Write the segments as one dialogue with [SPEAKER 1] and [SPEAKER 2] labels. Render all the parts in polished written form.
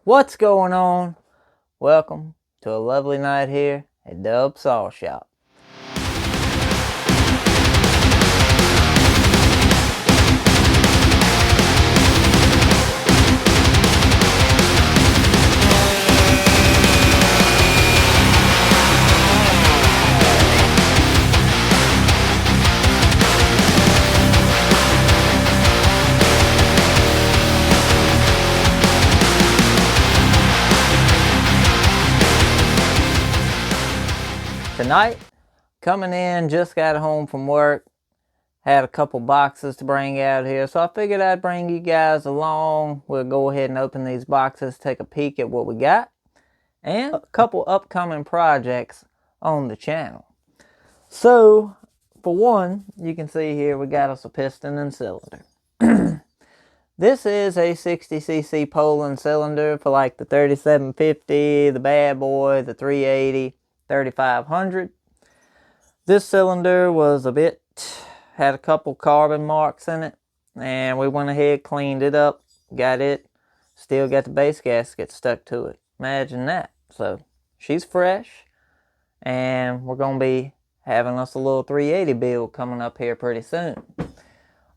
[SPEAKER 1] What's going on? Welcome to a lovely night here at Dub Saw Shop. Tonight, coming in, just got home from work, had a couple boxes to bring out here, so I figured I'd bring you guys along. We'll go ahead and open these boxes, take a peek at what we got, and a couple upcoming projects on the channel. So, for one, you can see here we got us a piston and cylinder. This is a 60cc Poland cylinder for like the 3750, the bad boy, the 380, 3500. This cylinder was had a couple carbon marks in it, and we went ahead, cleaned it up, got it, still got the base gasket stuck to it. Imagine that. So she's fresh, and we're going to be having us a little 380 build coming up here pretty soon.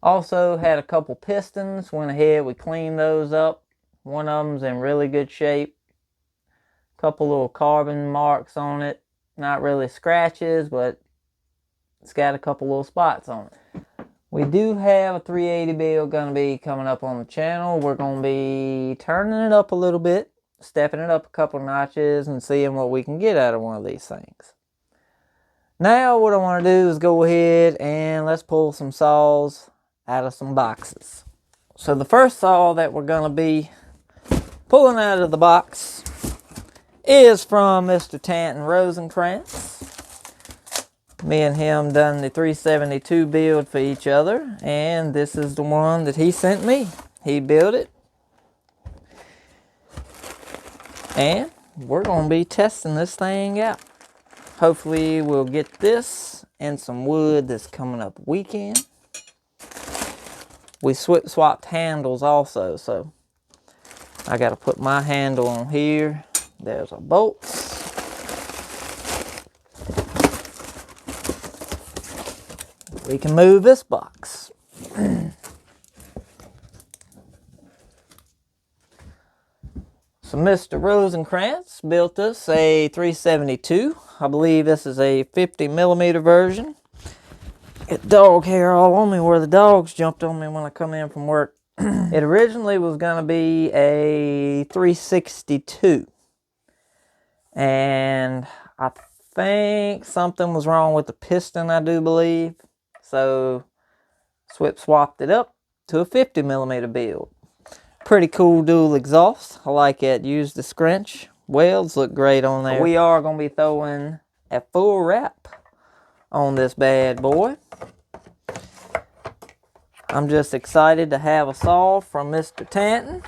[SPEAKER 1] Also had a couple pistons, went ahead, we cleaned those up. One of them's in really good shape. Couple little carbon marks on it. Not really scratches, but it's got a couple little spots on it. We do have a 380 build going to be coming up on the channel. We're going to be turning it up a little bit, stepping it up a couple notches, and seeing what we can get out of one of these things. Now what I want to do is go ahead and let's pull some saws out of some boxes. So the first saw that we're going to be pulling out of the box is from Mr. Tanton Rosenkrantz. Me and him done the 372 build for each other, and this is the one that he sent me. He built it, and we're going to be testing this thing out. Hopefully we'll get this and some wood this coming up weekend. We swapped handles also, so I got to put my handle on here. There's our bolts. We can move this box. So Mr. Rosenkrantz built us a 372. I believe this is a 50mm version. Get dog hair all on me where the dogs jumped on me when I come in from work. It originally was going to be a 362. And I think something was wrong with the piston, I do believe. So swapped it up to a 50mm build. Pretty cool dual exhaust. I like it. Used the scrunch. Welds look great on there. We are going to be throwing a full wrap on this bad boy. I'm just excited to have a saw from Mr. Tanton.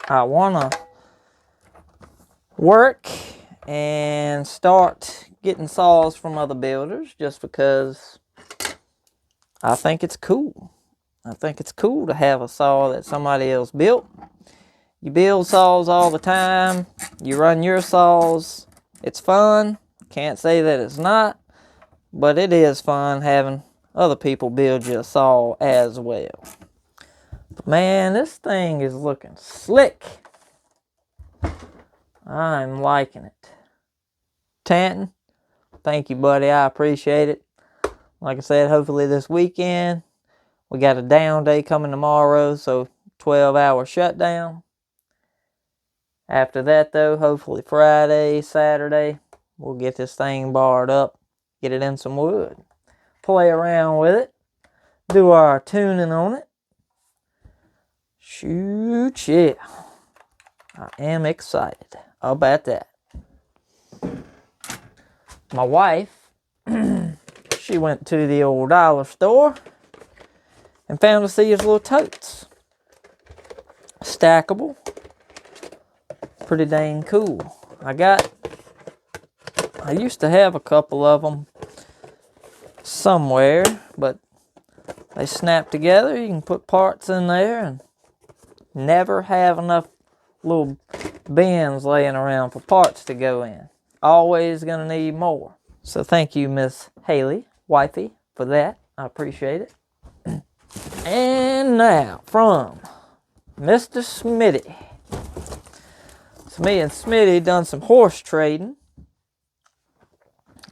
[SPEAKER 1] I want to work and start getting saws from other builders just because I think it's cool. I think it's cool to have a saw that somebody else built. You build saws all the time. You run your saws. It's fun. Can't say that it's not, but it is fun having other people build you a saw as well. But man, this thing is looking slick. I'm liking it. Tanton, thank you, buddy. I appreciate it. Like I said, hopefully this weekend. We got a down day coming tomorrow, so 12-hour shutdown. After that, though, hopefully Friday, Saturday, we'll get this thing barred up, get it in some wood, play around with it, do our tuning on it. Shoot, yeah. I am excited about that. My wife, she went to the old dollar store and found us these little totes. Stackable. Pretty dang cool. I used to have a couple of them somewhere, but they snap together. You can put parts in there and never have enough little bins laying around for parts to go in. Always gonna need more. So thank you, Miss Haley, wifey, for that. I appreciate it. And now from Mr. Smitty. So me and Smitty done some horse trading.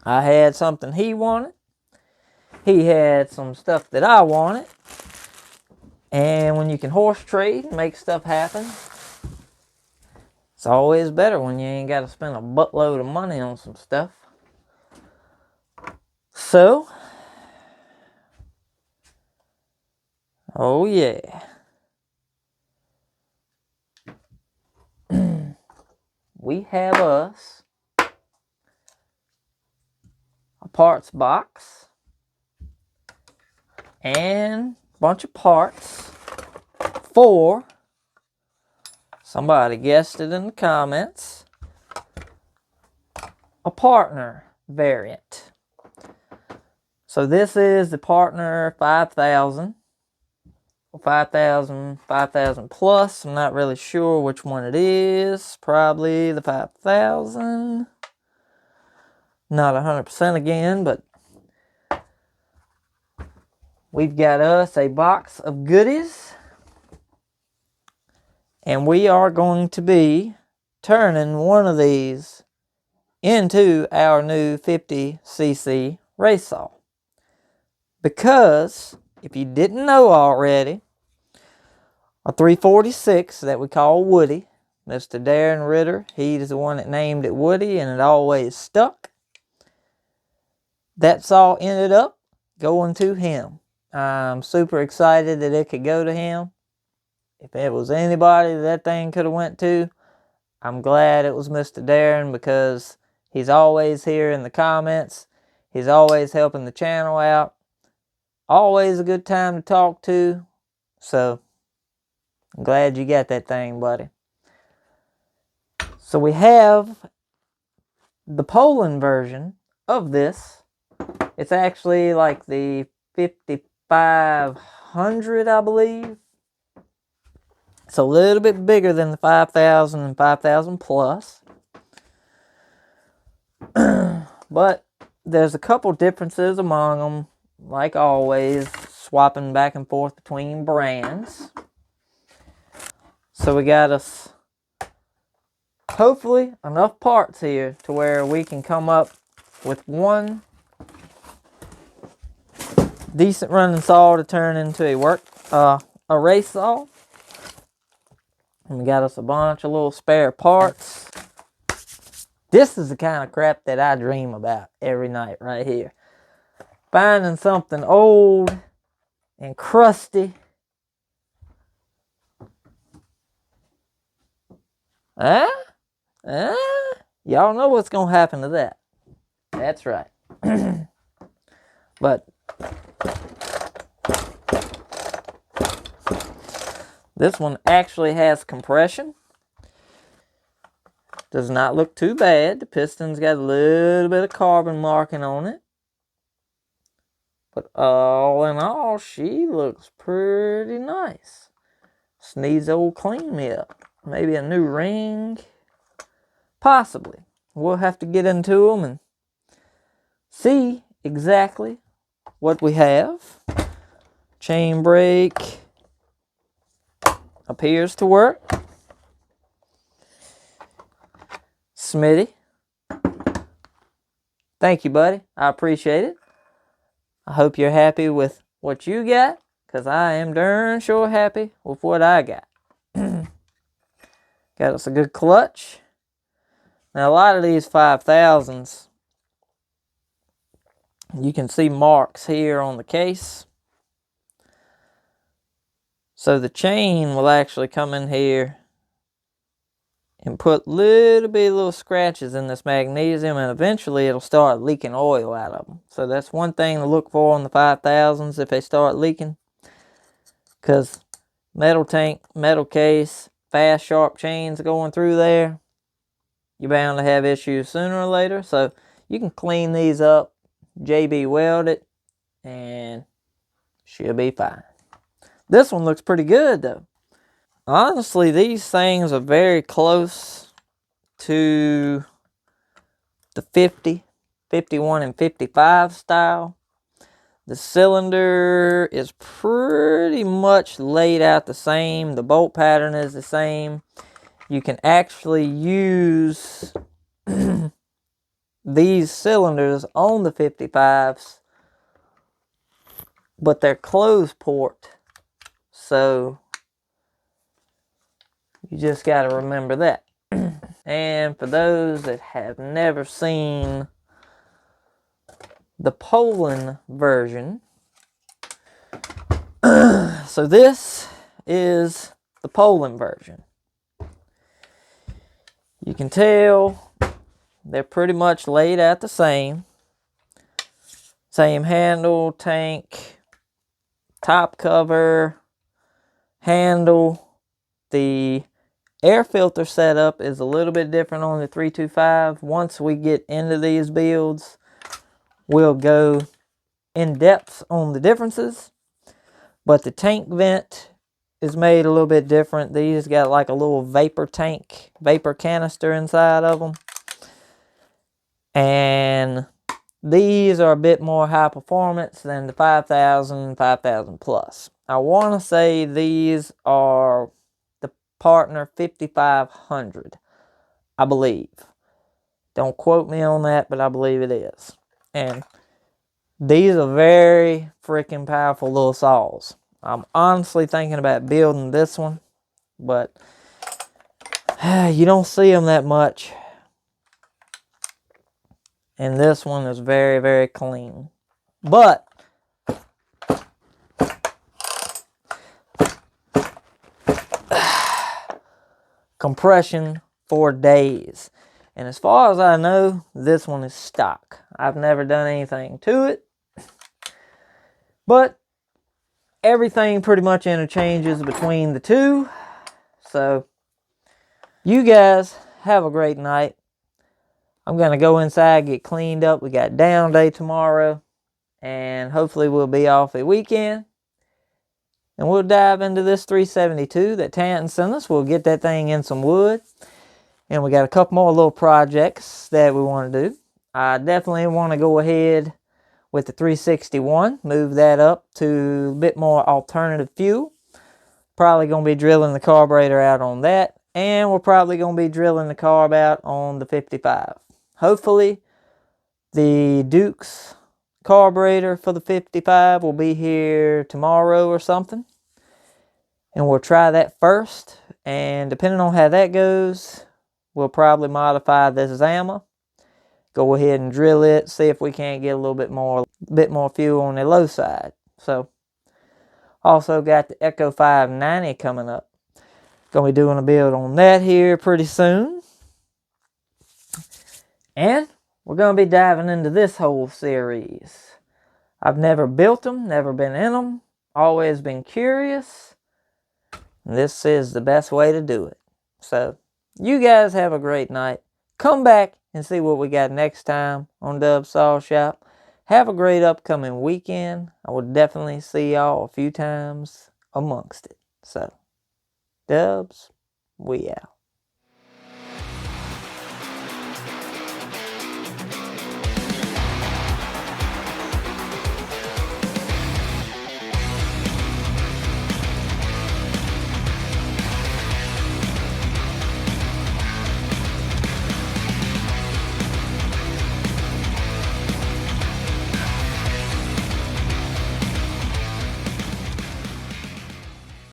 [SPEAKER 1] I had something he wanted. He had some stuff that I wanted. And when you can horse trade and make stuff happen, it's always better when you ain't got to spend a buttload of money on some stuff. So, oh yeah. We have us a parts box and a bunch of parts for, somebody guessed it in the comments, a partner variant. So this is the partner 5000. 5000 plus. I'm not really sure which one it is. Probably the 5000. Not 100% again, but we've got us a box of goodies. And we are going to be turning one of these into our new 50cc race saw. Because, if you didn't know already, a 346 that we call Woody, Mr. Darren Ritter, he's the one that named it Woody and it always stuck. That saw ended up going to him. I'm super excited that it could go to him. If it was anybody that thing could have went to, I'm glad it was Mr. Darren because he's always here in the comments. He's always helping the channel out. Always a good time to talk to. So, I'm glad you got that thing, buddy. So we have the Poland version of this. It's actually like the 5500, I believe. It's a little bit bigger than the 5000 and 5000 plus. But there's a couple differences among them. Like always, swapping back and forth between brands. So we got us, hopefully, enough parts here to where we can come up with one decent running saw to turn into a race saw. And we got us a bunch of little spare parts. This is the kind of crap that I dream about every night right here. Finding something old and crusty. Y'all know what's going to happen to that. That's right. But this one actually has compression. Does not look too bad. The piston's got a little bit of carbon marking on it. But all in all, she looks pretty nice. Just needs a old clean me up. Maybe a new ring. Possibly. We'll have to get into them and see exactly what we have. Chain brake appears to work. Smitty, thank you, buddy. I appreciate it. I hope you're happy with what you got, because I am darn sure happy with what I got. Got us a good clutch. Now, a lot of these 5000s, you can see marks here on the case. So the chain will actually come in here and put little scratches in this magnesium, and eventually it'll start leaking oil out of them. So that's one thing to look for on the 5000s if they start leaking. Because metal tank, metal case, fast sharp chains going through there, you're bound to have issues sooner or later. So you can clean these up, JB weld it, and she'll be fine. This one looks pretty good though. Honestly, these things are very close to the 50, 51, and 55 style. The cylinder is pretty much laid out the same. The bolt pattern is the same. You can actually use these cylinders on the 55s, but they're closed port. So you just got to remember that. And for those that have never seen the Poland version, so this is the Poland version. You can tell they're pretty much laid out the same. Same handle, tank, top cover, handle. The air filter setup is a little bit different on the 325. Once we get into these builds, we'll go in depth on the differences. But the tank vent is made a little bit different. These got like a little vapor tank, vapor canister inside of them. And these are a bit more high performance than the 5000, 5000 plus. I want to say these are the Partner 5500, I believe. Don't quote me on that, but I believe it is. And these are very freaking powerful little saws. I'm honestly thinking about building this one, but you don't see them that much. And this one is very, very clean. But compression for days. And as far as I know, this one is stock. I've never done anything to it. But everything pretty much interchanges between the two. So you guys have a great night. I'm going to go inside, get cleaned up. We got down day tomorrow. And hopefully we'll be off a weekend. And we'll dive into this 372 that Tanton sent us. We'll get that thing in some wood. And we got a couple more little projects that we want to do. I definitely want to go ahead with the 361. Move that up to a bit more alternative fuel. Probably going to be drilling the carburetor out on that. And we're probably going to be drilling the carb out on the 55. Hopefully the Duke's carburetor for the 55 will be here tomorrow or something. And we'll try that first. And depending on how that goes, we'll probably modify this Zama. Go ahead and drill it. See if we can't get a little bit more fuel on the low side. So, also got the Echo 590 coming up. Gonna be doing a build on that here pretty soon. And we're gonna be diving into this whole series. I've never built them, never been in them. Always been curious. This is the best way to do it. So, you guys have a great night. Come back and see what we got next time on Dub Saw Shop. Have a great upcoming weekend. I will definitely see y'all a few times amongst it. So, Dubs, we out.